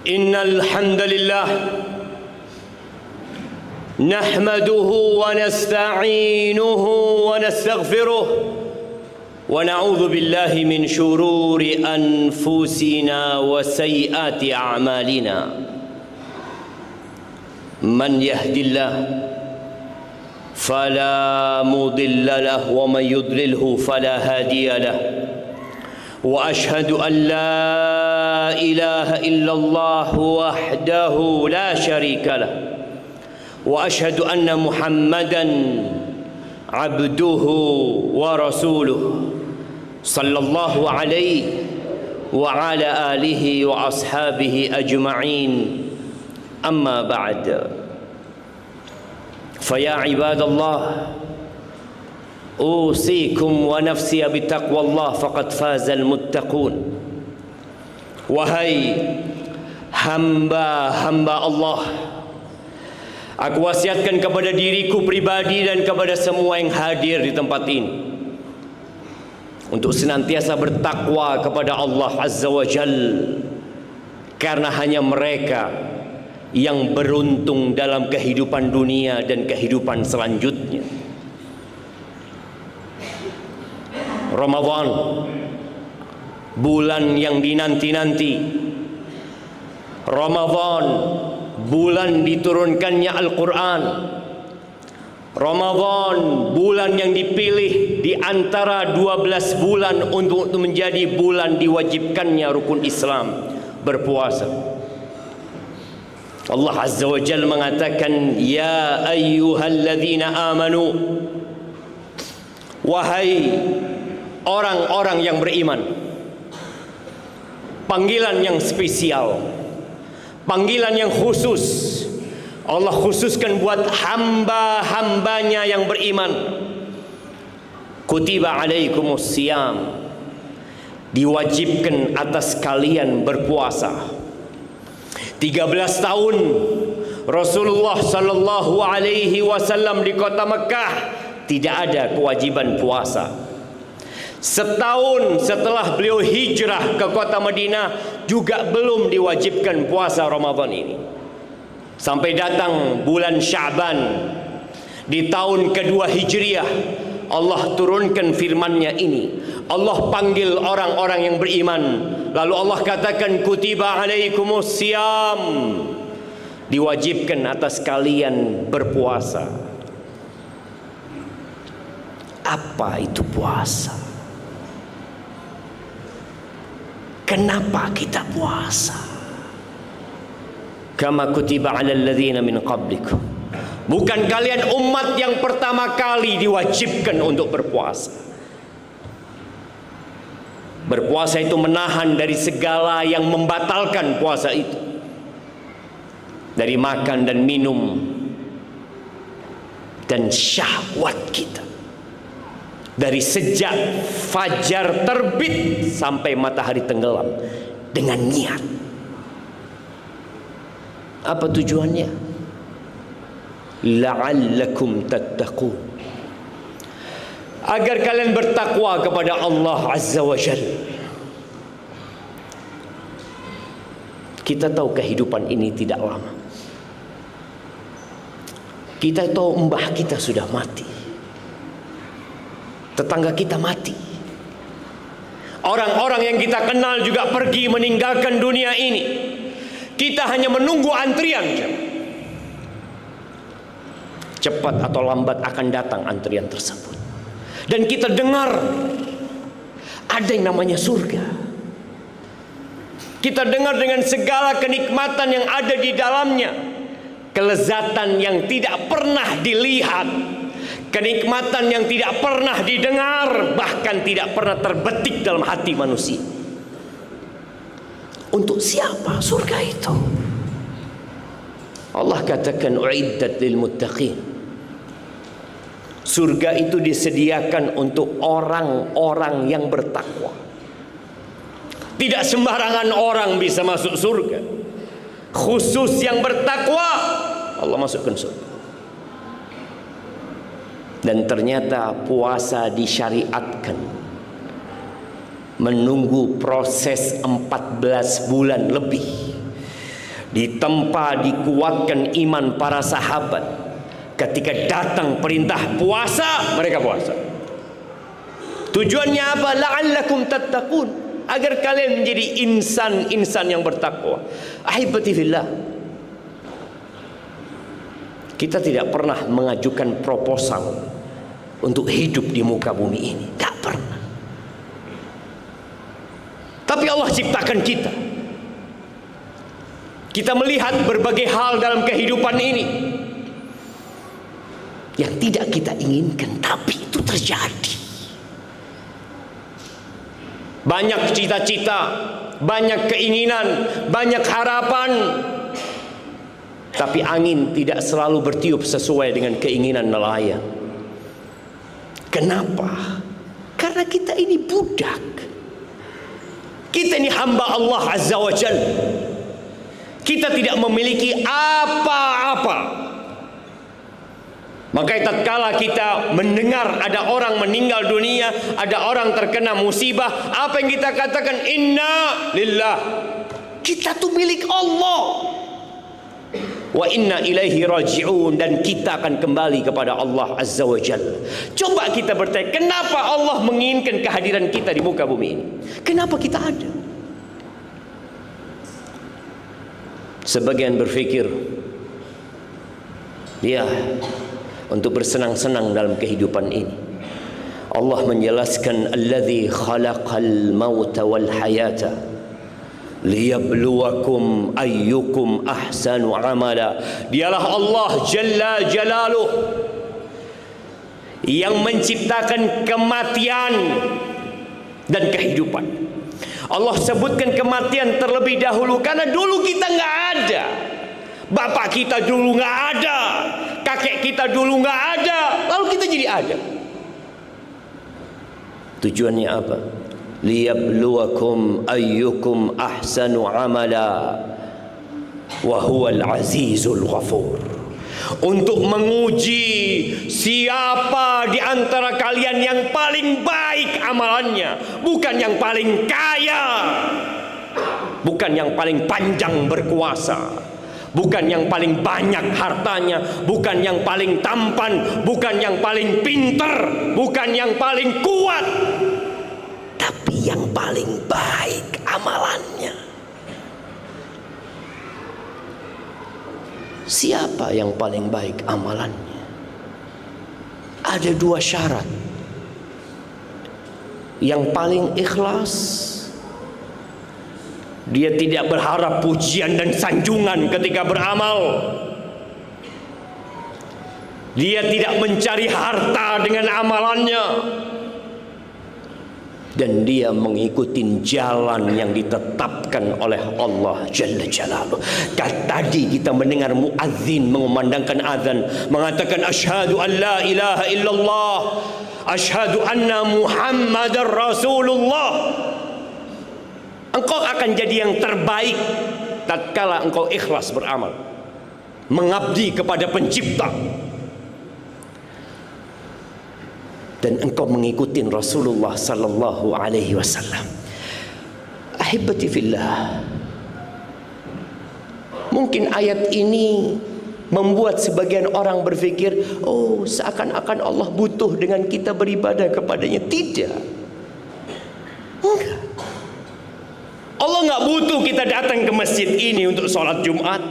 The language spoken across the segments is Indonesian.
Innal hamdalillah nahmaduhu wa nasta'inuhu wa nastaghfiruh wa na'udzu billahi min shururi anfusina wa sayyiati a'malina. Man yahdillah fala mudilla lahu wa man yudlilhu fala hadiya lahu. وأشهد أن لا إله إلا الله وحده لا شريك له وأشهد أن محمدا عبده ورسوله صلى الله عليه وعلى آله وأصحابه أجمعين أما بعد فيا عباد الله أوصيكم ونفسي بتقوى الله فقد فاز المتقون. Wahai hamba-hamba Allah, aku wasiatkan kepada diriku pribadi dan kepada semua yang hadir di tempat ini untuk senantiasa bertakwa kepada Allah Azza wa Jal, karena hanya mereka yang beruntung dalam kehidupan dunia dan kehidupan selanjutnya. Ramadan, bulan yang dinanti-nanti. Ramadan, bulan diturunkannya Al-Quran. Ramadan, bulan yang dipilih di antara 12 bulan untuk menjadi bulan diwajibkannya rukun Islam, berpuasa. Allah Azza wa Jalla mengatakan, ya ayyuhalladzina amanu, wahai orang-orang yang beriman. Panggilan yang spesial, panggilan yang khusus. Allah khususkan buat hamba-hambanya yang beriman. Kutiba alaikumus siyam, diwajibkan atas kalian berpuasa. 13 tahun Rasulullah sallallahu alaihi wasallam di kota Mekah tidak ada kewajiban puasa. Setahun setelah beliau hijrah ke kota Madinah juga belum diwajibkan puasa Ramadan ini. Sampai datang bulan Sya'ban di tahun kedua Hijriah, Allah turunkan firman-Nya ini. Allah panggil orang-orang yang beriman. Lalu Allah katakan, kutiba alaikumus siyam, diwajibkan atas kalian berpuasa. Apa itu puasa? Kenapa kita puasa? Kama kutiba 'alal ladzina min qablikum. Bukan kalian umat yang pertama kali diwajibkan untuk berpuasa. Berpuasa itu menahan dari segala yang membatalkan puasa itu. Dari makan dan minum dan syahwat kita. Dari sejak fajar terbit sampai matahari tenggelam, dengan niat. Apa tujuannya? La'allakum tattaqun, agar kalian bertakwa kepada Allah Azza wa Jalla. Kita tahu kehidupan ini tidak lama. Kita tahu mbah kita sudah mati, tetangga kita mati, orang-orang yang kita kenal juga pergi meninggalkan dunia ini. Kita hanya menunggu antrian. Cepat atau lambat akan datang antrian tersebut. Dan kita dengar ada yang namanya surga. Kita dengar dengan segala kenikmatan yang ada di dalamnya, kelezatan yang tidak pernah dilihat, kenikmatan yang tidak pernah didengar, bahkan tidak pernah terbetik dalam hati manusia. Untuk siapa surga itu? Allah katakan uiddat lil muttaqin. Surga itu disediakan untuk orang-orang yang bertakwa. Tidak sembarangan orang bisa masuk surga. Khusus yang bertakwa Allah masukkan surga. Dan ternyata puasa disyariatkan menunggu proses 14 bulan lebih, ditempa dikuatkan iman para sahabat. Ketika datang perintah puasa, mereka puasa. Tujuannya apa? La'allakum tattaqun, agar kalian menjadi insan-insan yang bertakwa. Ahibati fillah, kita tidak pernah mengajukan proposal untuk hidup di muka bumi ini, tak pernah. Tapi Allah ciptakan kita. Kita melihat berbagai hal dalam kehidupan ini yang tidak kita inginkan, tapi itu terjadi. Banyak cita-cita, banyak keinginan, banyak harapan, tapi angin tidak selalu bertiup sesuai dengan keinginan nelayan. Kenapa? Karena kita ini budak. Kita ini hamba Allah Azza wa Jalla. Kita tidak memiliki apa-apa. Maka tatkala kita mendengar ada orang meninggal dunia, ada orang terkena musibah, apa yang kita katakan? Inna lillah. Kita tuh milik Allah. Wa inna ilaihi raji'un, dan kita akan kembali kepada Allah Azza wa Jalla. Coba kita bertanya, kenapa Allah menginginkan kehadiran kita di muka bumi ini? Kenapa kita ada? Sebagian berpikir, ya, untuk bersenang-senang dalam kehidupan ini. Allah menjelaskan, alladzi khalaqal mauta wal hayata liyabluwakum ayyukum ahsanu amala. Dialah Allah Jalla Jalaluh yang menciptakan kematian dan kehidupan. Allah sebutkan kematian terlebih dahulu karena dulu kita nggak ada. Bapak kita dulu nggak ada, kakek kita dulu nggak ada, lalu kita jadi ada. Tujuannya apa? Liyabluwakum ayyukum ahsanu amala wa huwal azizul ghafur. Untuk menguji siapa di antara kalian yang paling baik amalannya, bukan yang paling kaya, bukan yang paling panjang berkuasa, bukan yang paling banyak hartanya, bukan yang paling tampan, bukan yang paling pinter, bukan yang paling kuat, tapi yang paling baik amalannya. Siapa yang paling baik amalannya? Ada dua syarat. Yang paling ikhlas, dia tidak berharap pujian dan sanjungan ketika beramal. Dia tidak mencari harta dengan amalannya. Dan dia mengikuti jalan yang ditetapkan oleh Allah Jalla Jalaluh. Tadi kita mendengar muadzin mengumandangkan azan, mengatakan asyhadu an la ilaha illallah, asyhadu anna Muhammadar Rasulullah. Engkau akan jadi yang terbaik tatkala engkau ikhlas beramal, mengabdi kepada pencipta, dan engkau mengikuti Rasulullah sallallahu alaihi wasallam. Ahibati fillah, mungkin ayat ini membuat sebagian orang berpikir, oh, seakan-akan Allah butuh dengan kita beribadah kepadanya. Tidak. Enggak. Allah nggak butuh kita datang ke masjid ini untuk sholat Jumat.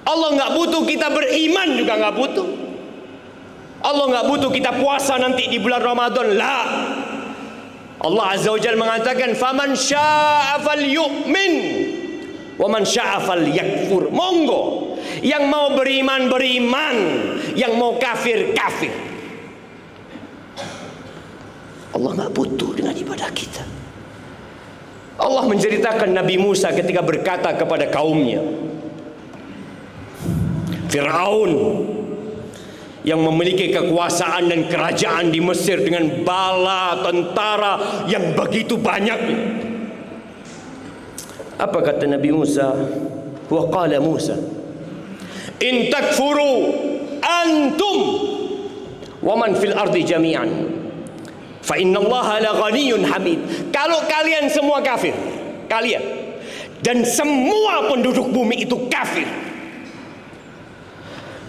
Allah nggak butuh kita beriman, juga nggak butuh. Allah nggak butuh kita puasa nanti di bulan Ramadan. La. Allah Azza wa Jalla mengatakan, faman syaa'a falyu'min wa man syaa'a falyakfur. Monggo, yang mau beriman beriman, yang mau kafir kafir. Allah nggak butuh dengan ibadah kita. Allah menceritakan Nabi Musa ketika berkata kepada kaumnya, Fir'aun yang memiliki kekuasaan dan kerajaan di Mesir dengan bala tentara yang begitu banyak. Apa kata Nabi Musa? Wa qala Musa, in takfuru antum wa man fil ardi jami'an Fa innallaha la ghaniyyun hamid. Kalau kalian semua kafir, kalian dan semua penduduk bumi itu kafir,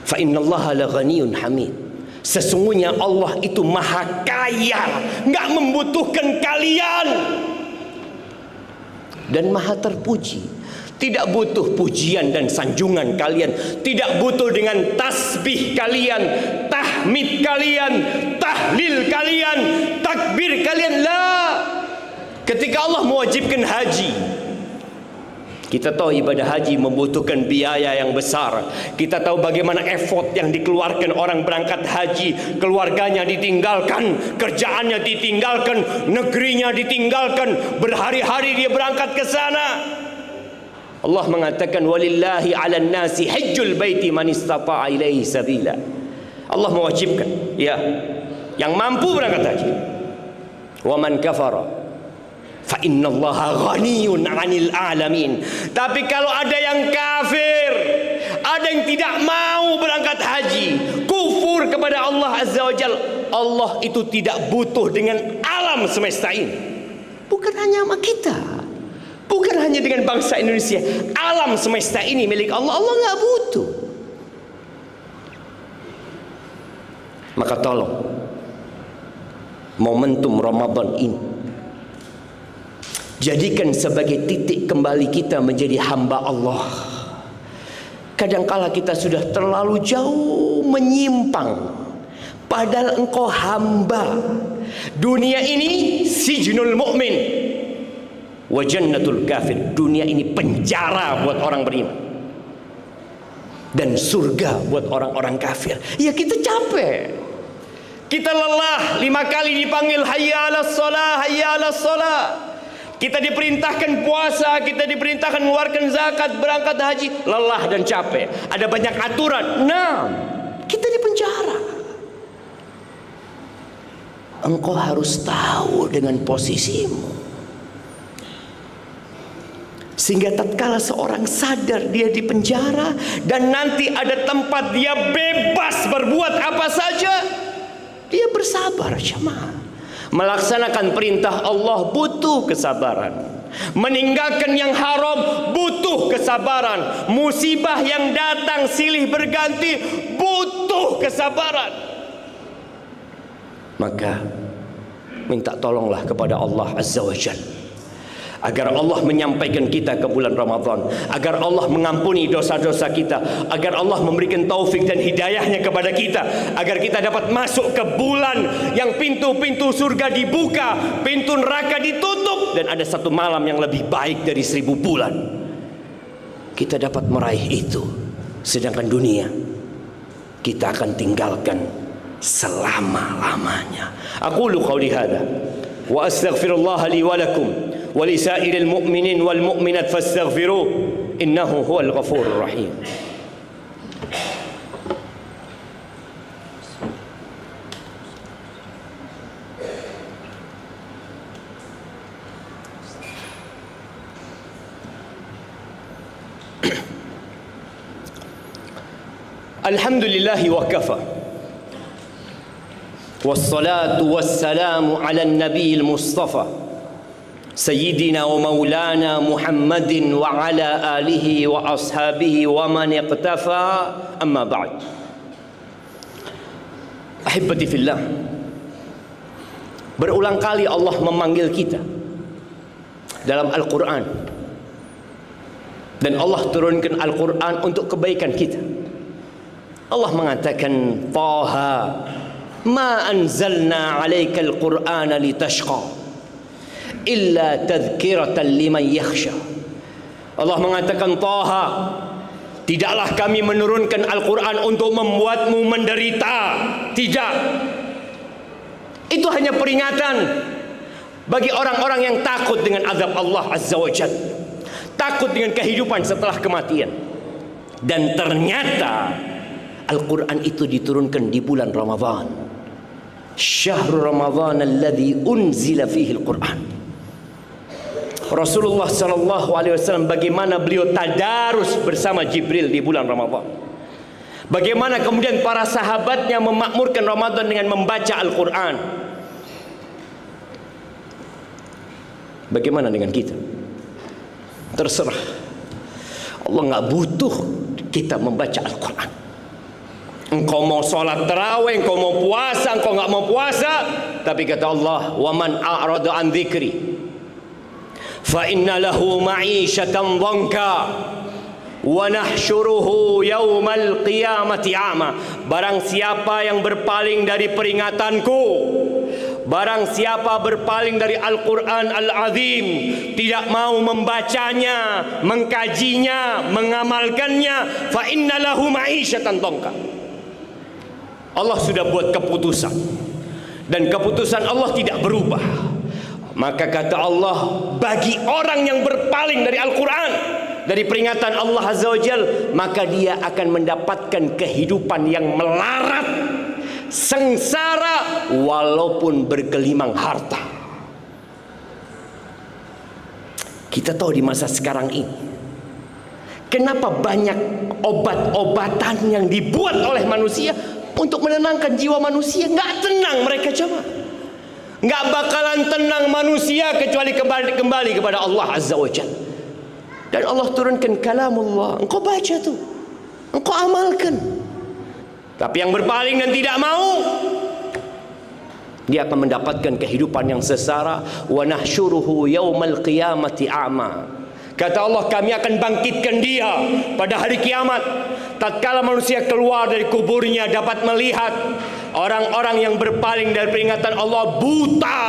fa innallaha la ghaniyyun hamid. Sesungguhnya Allah itu maha kaya, nggak membutuhkan kalian, dan maha terpuji. Tidak butuh pujian dan sanjungan kalian, tidak butuh dengan tasbih kalian, tahmid kalian, tahlil kalian, takbir kalian. La. Ketika Allah mewajibkan haji, kita tahu ibadah haji membutuhkan biaya yang besar. Kita tahu bagaimana effort yang dikeluarkan orang berangkat haji. Keluarganya ditinggalkan, kerjaannya ditinggalkan, negerinya ditinggalkan, berhari-hari dia berangkat ke sana. Allah mengatakan walillahi 'alan nasi hajjul baiti man istata'a ilaihi sabila. Allah mewajibkan, ya, yang mampu berangkat haji. Wa man kafara fa innallaha ghaniyyun 'anil 'alamin. Tapi kalau ada yang kafir, ada yang tidak mau berangkat haji, kufur kepada Allah Azza wa Jalla, Allah itu tidak butuh dengan alam semesta ini. Bukan hanya sama kita, bukan hanya dengan bangsa Indonesia. Alam semesta ini milik Allah. Allah nggak butuh. Maka tolong, momentum Ramadan ini jadikan sebagai titik kembali kita menjadi hamba Allah. Kadangkala kita sudah terlalu jauh menyimpang, padahal engkau hamba. Dunia ini sijnul mu'min wa jannatul kafir. Dunia ini penjara buat orang beriman dan surga buat orang-orang kafir. Ya, kita capek, kita lelah. 5 kali dipanggil hayya 'alas shalah, hayya 'alas shalah. Kita diperintahkan puasa, kita diperintahkan mengeluarkan zakat, berangkat haji, lelah dan capek. Ada banyak aturan. Nah, kita di penjara. Engkau harus tahu dengan posisimu, sehingga tatkala seorang sadar dia di penjara dan nanti ada tempat dia bebas berbuat apa saja, dia bersabar. Jemaah, melaksanakan perintah Allah butuh kesabaran. Meninggalkan yang haram butuh kesabaran. Musibah yang datang silih berganti butuh kesabaran. Maka minta tolonglah kepada Allah Azza wa Jalla, agar Allah menyampaikan kita ke bulan Ramadan, agar Allah mengampuni dosa-dosa kita, agar Allah memberikan taufik dan hidayahnya kepada kita, agar kita dapat masuk ke bulan yang pintu-pintu surga dibuka, pintu neraka ditutup, dan ada satu malam yang lebih baik dari 1000 bulan. Kita dapat meraih itu, sedangkan dunia kita akan tinggalkan selama-lamanya. Aqulu qawli hadha wa astaghfirullah li wa lakum wa li sa'iril mu'minin wal mu'minat fastaghfiruh innahu huwal ghafurur rahim. Alhamdulillah wa kafa, wassalatu wassalamu ala nabiyil mustafa sayyidina wa maulana Muhammadin wa ala alihi wa ashabihi wa man iqtafa, amma ba'd. Ahibati fillah, berulang kali Allah memanggil kita dalam Al-Quran, dan Allah turunkan Al-Quran untuk kebaikan kita. Allah mengatakan, Taha ma anzalna alaika al-Qur'ana litashqa illa tadhkiratan liman yakhsha. Allah mengatakan, Taha, tidaklah kami menurunkan Al-Quran untuk membuatmu menderita. Tidak. Itu hanya peringatan bagi orang-orang yang takut dengan azab Allah Azza wa Jalla, takut dengan kehidupan setelah kematian. Dan ternyata Al-Quran itu diturunkan di bulan Ramadan. Syahrul Ramadan alladhi unzila fihi Al-Quran. Rasulullah sallallahu alaihi wasallam, bagaimana beliau tadarus bersama Jibril di bulan Ramadan. Bagaimana kemudian para sahabatnya memakmurkan Ramadan dengan membaca Al-Quran. Bagaimana dengan kita? Terserah. Allah nggak butuh kita membaca Al-Quran. Engkau mau sholat tarawih, engkau mau puasa, engkau nggak mau puasa, tapi kata Allah, wa man a'rada an dzikri fa inna lahu ma'isyatan dhanka wa nahsyuruhu yaumal qiyamati a'ma. Barang siapa yang berpaling dari peringatanku, barang siapa berpaling dari Al-Quran Al-Azim, tidak mau membacanya, mengkajinya, mengamalkannya, fa inna lahu ma'isyatan dhanka. Allah sudah buat keputusan, dan keputusan Allah tidak berubah. Maka kata Allah, bagi orang yang berpaling dari Al-Quran, dari peringatan Allah Azza wa Jal, maka dia akan mendapatkan kehidupan yang melarat, sengsara, walaupun bergelimang harta. Kita tahu di masa sekarang ini, kenapa banyak obat-obatan yang dibuat oleh manusia untuk menenangkan jiwa manusia. Nggak tenang mereka, coba. Nggak bakalan tenang manusia kecuali kembali kepada Allah Azza wa Jalla. Dan Allah turunkan kalamullah. Engkau baca tuh, engkau amalkan. Tapi yang berpaling dan tidak mau, dia akan mendapatkan kehidupan yang sengsara. Wa nahsyuruhu yaumal qiyamati a'ma. Kata Allah, kami akan bangkitkan dia pada hari kiamat. Tatkala manusia keluar dari kuburnya, dapat melihat orang-orang yang berpaling dari peringatan Allah buta.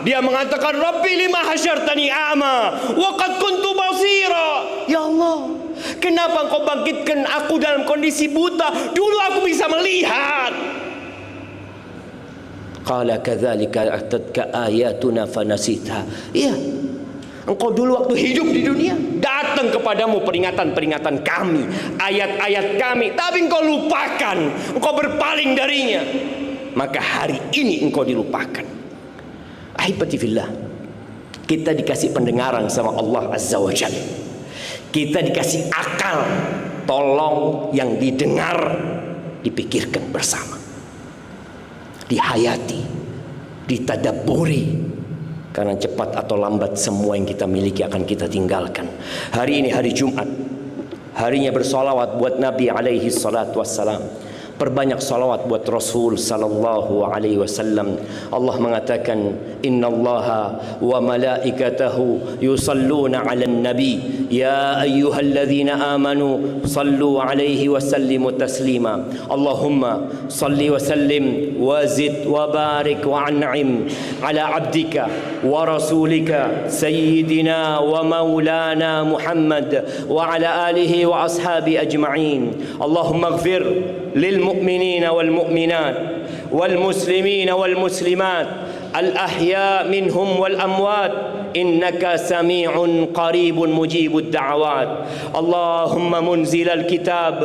Dia mengatakan, Rabbi lima hasyartani a'ma wa qad kuntu basira. Ya Allah, kenapa engkau bangkitkan aku dalam kondisi buta? Dulu aku bisa melihat. Qala kadzalika atatka ayatuna fanasitha. Iya, engkau dulu waktu hidup di dunia datang kepadamu peringatan-peringatan kami, ayat-ayat kami, tapi engkau lupakan, engkau berpaling darinya. Maka hari ini engkau dilupakan. Ahibati fillah, kita dikasih pendengaran sama Allah Azza wa Jalla. Kita dikasih akal, tolong yang didengar dipikirkan bersama, dihayati, ditadabburi. Karena cepat atau lambat semua yang kita miliki akan kita tinggalkan. Hari ini hari Jumat, harinya bersolawat buat Nabi alaihi salatu wassalam. Perbanyak salawat buat Rasul sallallahu alaihi wasallam. Allah mengatakan, innallaha wa malaikatahu yusalluna 'alan nabi ya ayyuhalladzina amanu sallu alaihi wa sallimu taslima. Allahumma salli wa sallim wa zid wa barik wa an'im ala abdika wa rasulika sayyidina wa maulana Muhammad wa ala alihi wa ashabi ajma'in. Allahumma ighfir للمؤمنين والمؤمنات والمسلمين والمسلمات الأحياء منهم والأموات إنك سميع قريب مجيب الدعوات. اللهم منزل الكتاب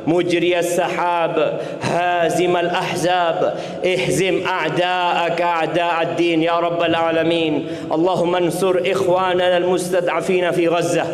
مجري السحاب هازم الأحزاب اهزم أعداءك أعداء الدين يا رب العالمين. اللهم انصر إخواننا المستضعفين في غزة.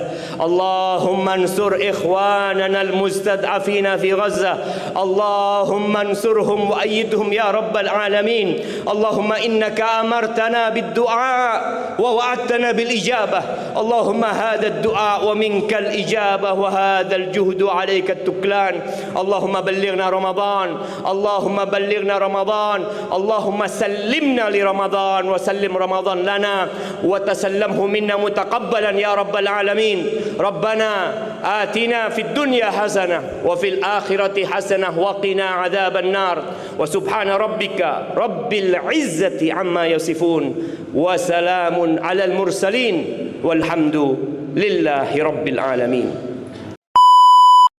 اللهم انصر إخواننا المستضعفين في غزة. اللهم انصرهم وأيدهم يا رب العالمين. اللهم إنك أمرتنا بالدعاء ووعدتنا بالإجابة. اللهم هذا الدعاء ومنك الإجابة وهذا الجهد عليك التكلان. اللهم بلغنا رمضان. اللهم بلغنا رمضان. اللهم سلمنا لرمضان وسلم رمضان لنا وتسلمه منا متقبلا يا رب العالمين. ربنا آتنا في الدنيا حسنة وفي الآخرة حسنة وقنا عذاب النار. وسبحان ربك رب العزة عما يصفون وسلام على المرسلين والحمد لله رب العالمين.